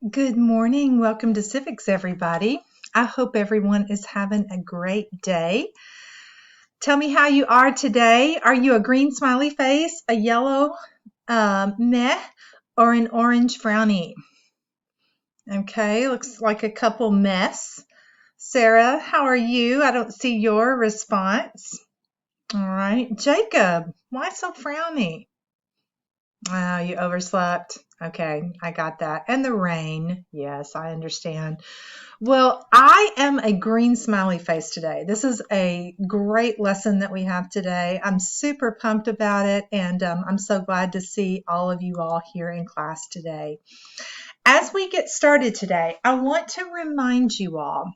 Good morning. Welcome to Civics, everybody. I hope everyone is having a great day. Tell me how you are today. Are you a green smiley face, a yellow meh, or an orange frowny? Okay, looks like a couple mess. Sarah, how are you? I don't see your response. All right. Jacob, why so frowny? Oh, you overslept. Okay, I got that. And the rain. Yes, I understand. Well, I am a green smiley face today. This is a great lesson that we have today. I'm super pumped about it, and I'm so glad to see all of you all here in class today. As we get started today, I want to remind you all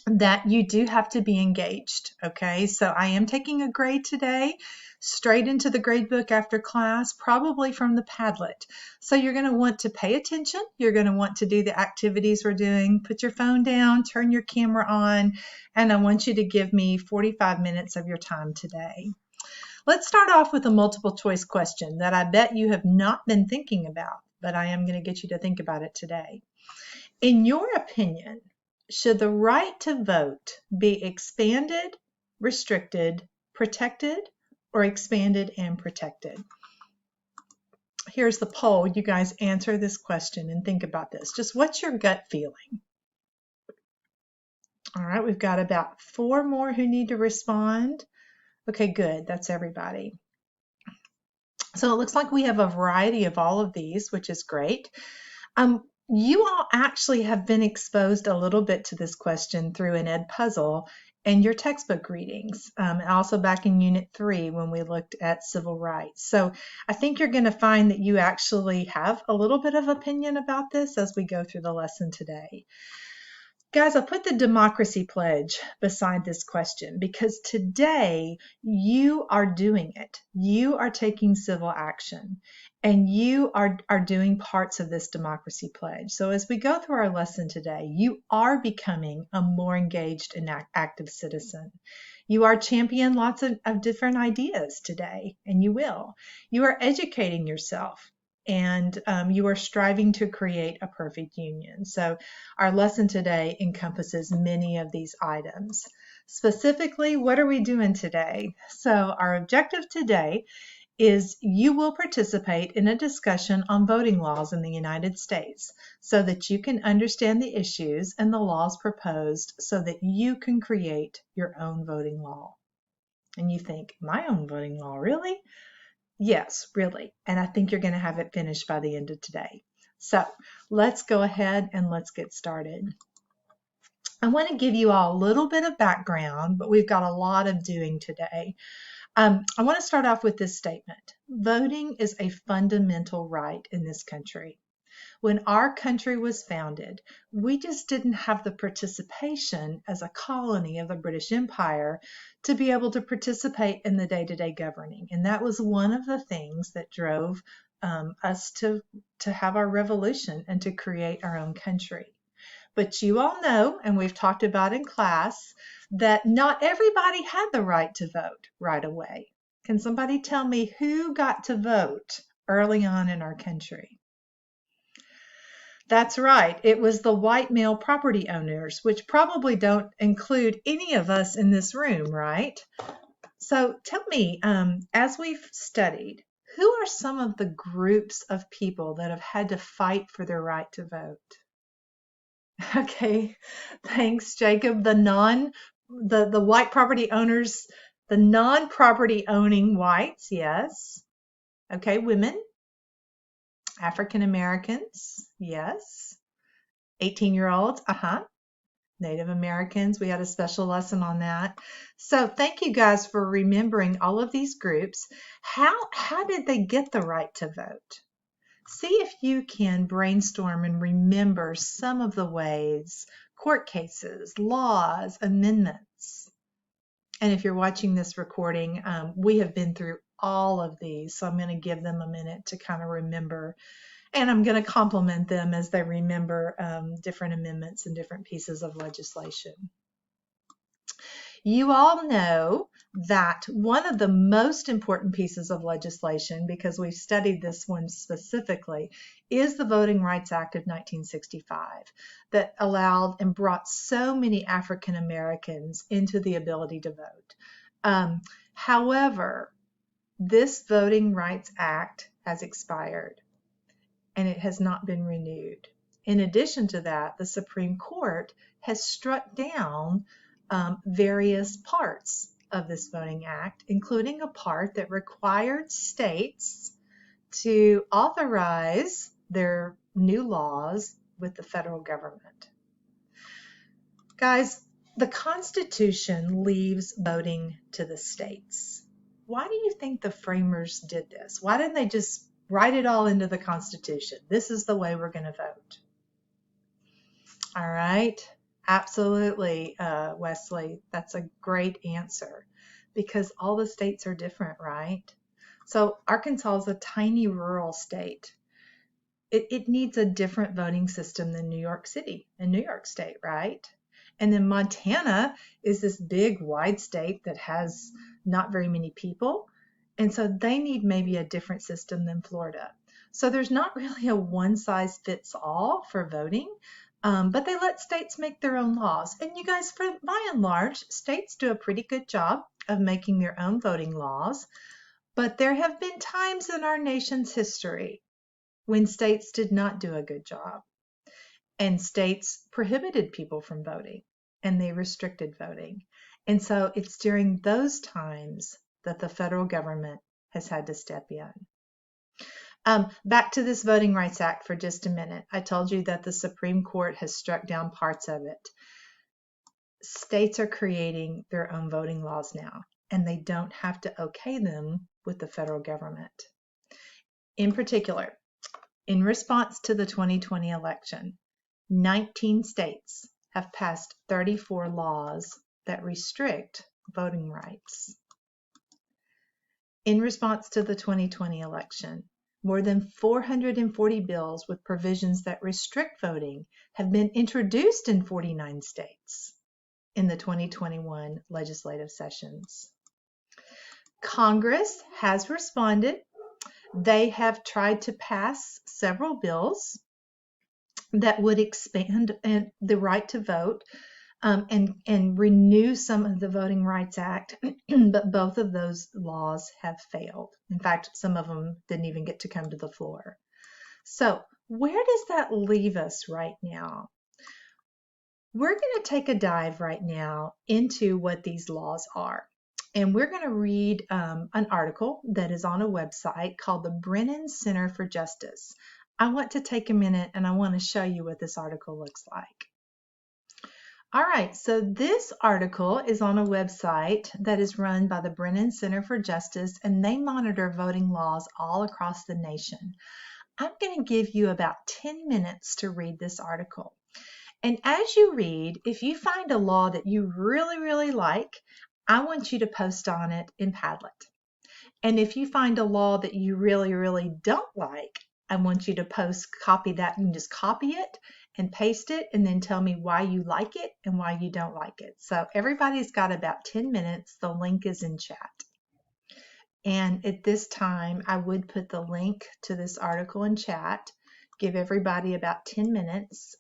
that you do have to be engaged. Okay, so I am taking a grade today straight into the grade book after class, probably from the Padlet. So you're going to want to pay attention. You're going to want to do the activities we're doing. Put your phone down, turn your camera on, and I want you to give me 45 minutes of your time today. Let's start off with a multiple choice question that I bet you have not been thinking about, but I am going to get you to think about it today. In your opinion, should the right to vote be expanded, restricted, protected, or expanded and protected? Here's the poll. You guys answer this question and think about this. Just what's your gut feeling? All right, we've got about 4 more who need to respond. Okay, good. That's everybody. So it looks like we have a variety of all of these, which is great. You all actually have been exposed a little bit to this question through an Edpuzzle and your textbook readings, and also back in Unit 3 when we looked at civil rights. So I think you're going to find that you actually have a little bit of opinion about this as we go through the lesson today. Guys, I put the democracy pledge beside this question because today you are doing it. You are taking civil action and you are doing parts of this democracy pledge. So as we go through our lesson today, you are becoming a more engaged and active citizen. You are championing lots of different ideas today, and you will. You are educating yourself, and you are striving to create a perfect union. So our lesson today encompasses many of these items. Specifically, what are we doing today? So our objective today is you will participate in a discussion on voting laws in the United States so that you can understand the issues and the laws proposed so that you can create your own voting law. And you think, my own voting law, really? Yes, really. And I think you're going to have it finished by the end of today. So let's go ahead and let's get started. I want to give you all a little bit of background, but we've got a lot of doing today. I want to start off with this statement. Voting is a fundamental right in this country. When our country was founded, we just didn't have the participation as a colony of the British Empire to be able to participate in the day-to-day governing. And that was one of the things that drove us to have our revolution and to create our own country. But you all know, and we've talked about in class, that not everybody had the right to vote right away. Can somebody tell me who got to vote early on in our country? That's right. It was the white male property owners, which probably don't include any of us in this room, right? So tell me, as we've studied, who are some of the groups of people that have had to fight for their right to vote? Okay, thanks, Jacob. The white property owners, the non-property owning whites, yes. Okay, women, African Americans, yes. 18-year-olds, Native Americans, we had a special lesson on that. So thank you guys for remembering all of these groups. How did they get the right to vote? See if you can brainstorm and remember some of the ways, court cases, laws, amendments. And if you're watching this recording, we have been through all of these, so I'm going to give them a minute to kind of remember. And I'm going to compliment them as they remember different amendments and different pieces of legislation. You all know that one of the most important pieces of legislation, because we've studied this one specifically, is the Voting Rights Act of 1965 that allowed and brought so many African Americans into the ability to vote. However, this Voting Rights Act has expired and it has not been renewed. In addition to that, the Supreme Court has struck down various parts of this Voting Act, including a part that required states to authorize their new laws with the federal government. Guys, the Constitution leaves voting to the states. Why do you think the framers did this? Why didn't they just write it all into the Constitution? This is the way we're going to vote. All right. Absolutely, Wesley. That's a great answer because all the states are different, right? So Arkansas is a tiny rural state. It needs a different voting system than New York City and New York State, right? And then Montana is this big, wide state that has not very many people. And so they need maybe a different system than Florida. So there's not really a one-size-fits-all for voting. But they let states make their own laws. And you guys, by and large, states do a pretty good job of making their own voting laws. But there have been times in our nation's history when states did not do a good job. And states prohibited people from voting and they restricted voting. And so it's during those times that the federal government has had to step in. Back to this Voting Rights Act for just a minute. I told you that the Supreme Court has struck down parts of it. States are creating their own voting laws now, and they don't have to okay them with the federal government. In particular, in response to the 2020 election, 19 states have passed 34 laws that restrict voting rights. In response to the 2020 election, more than 440 bills with provisions that restrict voting have been introduced in 49 states in the 2021 legislative sessions. Congress has responded. They have tried to pass several bills that would expand the right to vote and renew some of the Voting Rights Act, but both of those laws have failed. In fact, some of them didn't even get to come to the floor. So where does that leave us right now? We're going to take a dive right now into what these laws are. And we're going to read an article that is on a website called the Brennan Center for Justice. I want to take a minute and I want to show you what this article looks like. All right, so this article is on a website that is run by the Brennan Center for Justice, and they monitor voting laws all across the nation. I'm going to give you about 10 minutes to read this article. And as you read, if you find a law that you really, really like, I want you to post on it in Padlet. And if you find a law that you really, really don't like, I want you to copy that. You can just copy it and paste it and then tell me why you like it and why you don't like it. So everybody's got about 10 minutes. The link is in chat. And at this time, I would put the link to this article in chat. Give everybody about 10 minutes.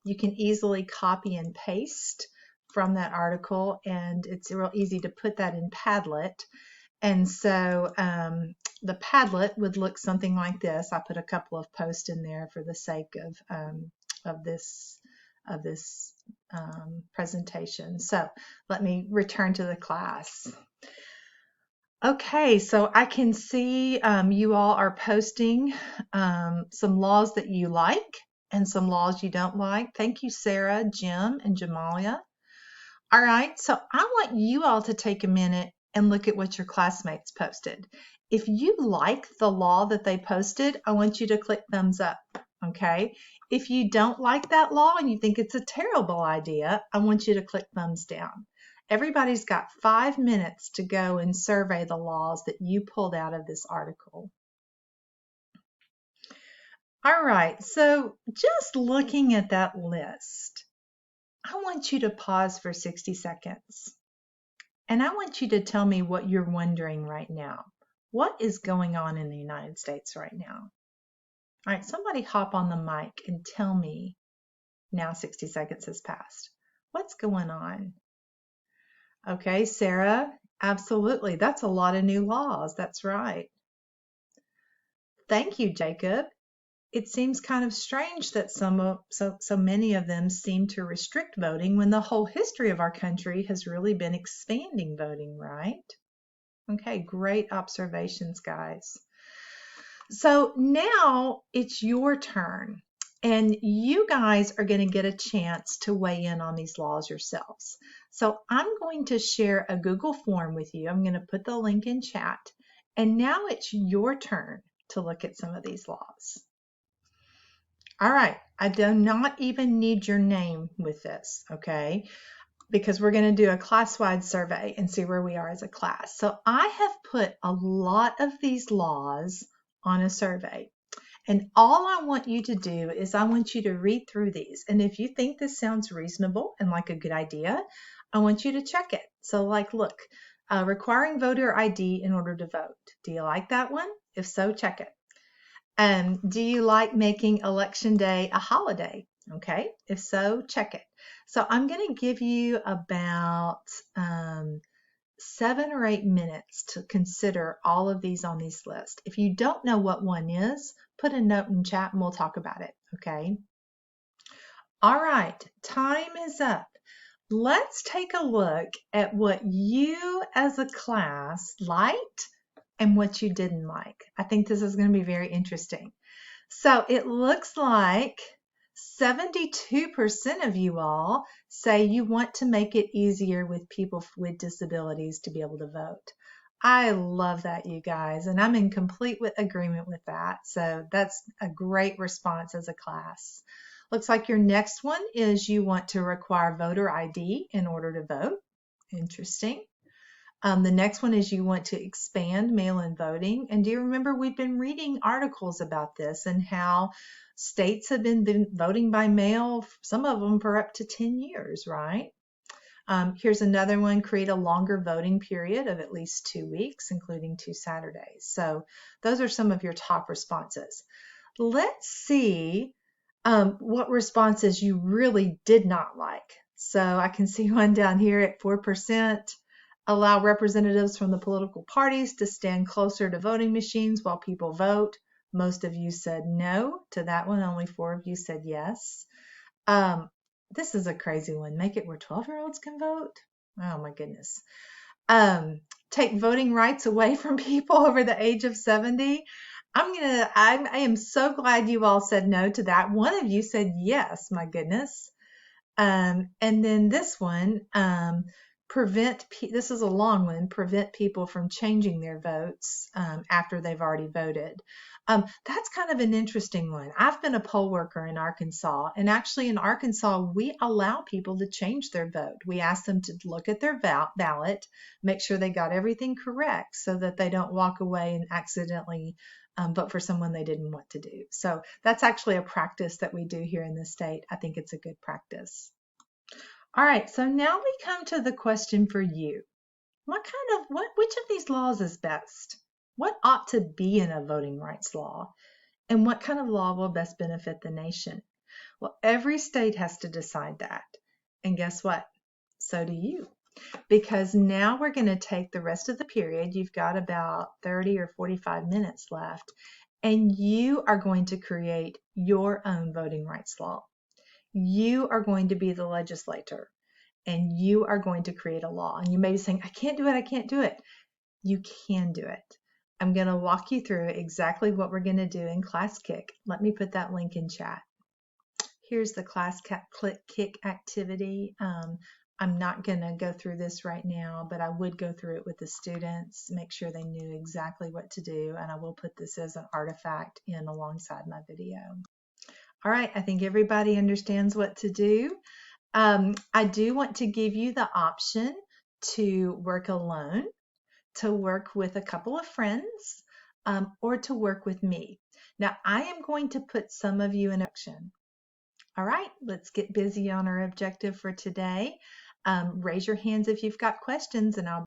You can easily copy and paste from that article, and it's real easy to put that in Padlet. And so the Padlet would look something like this. I put a couple of posts in there for the sake of this presentation. So let me return to the class. Okay, so I can see you all are posting some laws that you like and some laws you don't like. Thank you, Sarah, Jim, and Jamalia. All right, so I want you all to take a minute and look at what your classmates posted. If you like the law that they posted, I want you to click thumbs up, okay? If you don't like that law and you think it's a terrible idea, I want you to click thumbs down. Everybody's got 5 minutes to go and survey the laws that you pulled out of this article. All right, so just looking at that list, I want you to pause for 60 seconds And I want you to tell me what you're wondering right now. What is going on in the United States right now? All right, somebody hop on the mic and tell me. Now 60 seconds has passed. What's going on? Okay, Sarah, absolutely. That's a lot of new laws. That's right. Thank you, Jacob. It seems kind of strange that so many of them seem to restrict voting when the whole history of our country has really been expanding voting, right? Okay, great observations, guys. So now it's your turn, and you guys are going to get a chance to weigh in on these laws yourselves. So I'm going to share a Google form with you. I'm going to put the link in chat, and now it's your turn to look at some of these laws. All right, I do not even need your name with this, okay? Because we're going to do a class-wide survey and see where we are as a class. So I have put a lot of these laws on a survey. And all I want you to do is I want you to read through these. And if you think this sounds reasonable and like a good idea, I want you to check it. So like, look, requiring voter ID in order to vote. Do you like that one? If so, check it. Do you like making Election Day a holiday? Okay, if so, check it. So I'm going to give you about 7 or 8 minutes to consider all of these on this list. If you don't know what one is, put a note in chat and we'll talk about it, okay? All right, time is up. Let's take a look at what you as a class liked and what you didn't like. I think this is going to be very interesting. So it looks like 72% of you all say you want to make it easier with people with disabilities to be able to vote. I love that, you guys, and I'm in complete agreement with that. So that's a great response as a class. Looks like your next one is you want to require voter ID in order to vote. Interesting. The next one is you want to expand mail-in voting. And do you remember we've been reading articles about this and how states have been voting by mail, some of them for up to 10 years, right? Here's another one, create a longer voting period of at least 2 weeks, including 2 Saturdays. So those are some of your top responses. Let's see what responses you really did not like. So I can see one down here at 4%. Allow representatives from the political parties to stand closer to voting machines while people vote. Most of you said no to that one. Only 4 of you said yes. This is a crazy one. Make it where 12-year-olds can vote. Oh my goodness. Take voting rights away from people over the age of 70. I am so glad you all said no to that. One of you said yes, my goodness. And then this one, this is a long one, prevent people from changing their votes after they've already voted. That's kind of an interesting one. I've been a poll worker in Arkansas, and actually in Arkansas, we allow people to change their vote. We ask them to look at their ballot, make sure they got everything correct so that they don't walk away and accidentally vote for someone they didn't want to do. So that's actually a practice that we do here in the state. I think it's a good practice. All right, so now we come to the question for you. Which of these laws is best? What ought to be in a voting rights law? And what kind of law will best benefit the nation? Well, every state has to decide that. And guess what? So do you. Because now we're going to take the rest of the period. You've got about 30 or 45 minutes left. And you are going to create your own voting rights law. You are going to be the legislator. And you are going to create a law. And you may be saying, I can't do it. I can't do it. You can do it. I'm going to walk you through exactly what we're going to do in Class Kick. Let me put that link in chat. Here's the Class Kick activity. I'm not going to go through this right now, but I would go through it with the students, make sure they knew exactly what to do. And I will put this as an artifact in alongside my video. All right, I think everybody understands what to do. I do want to give you the option to work alone, to work with a couple of friends, or to work with me. Now, I am going to put some of you in action. All right, let's get busy on our objective for today. Raise your hands if you've got questions, and I'll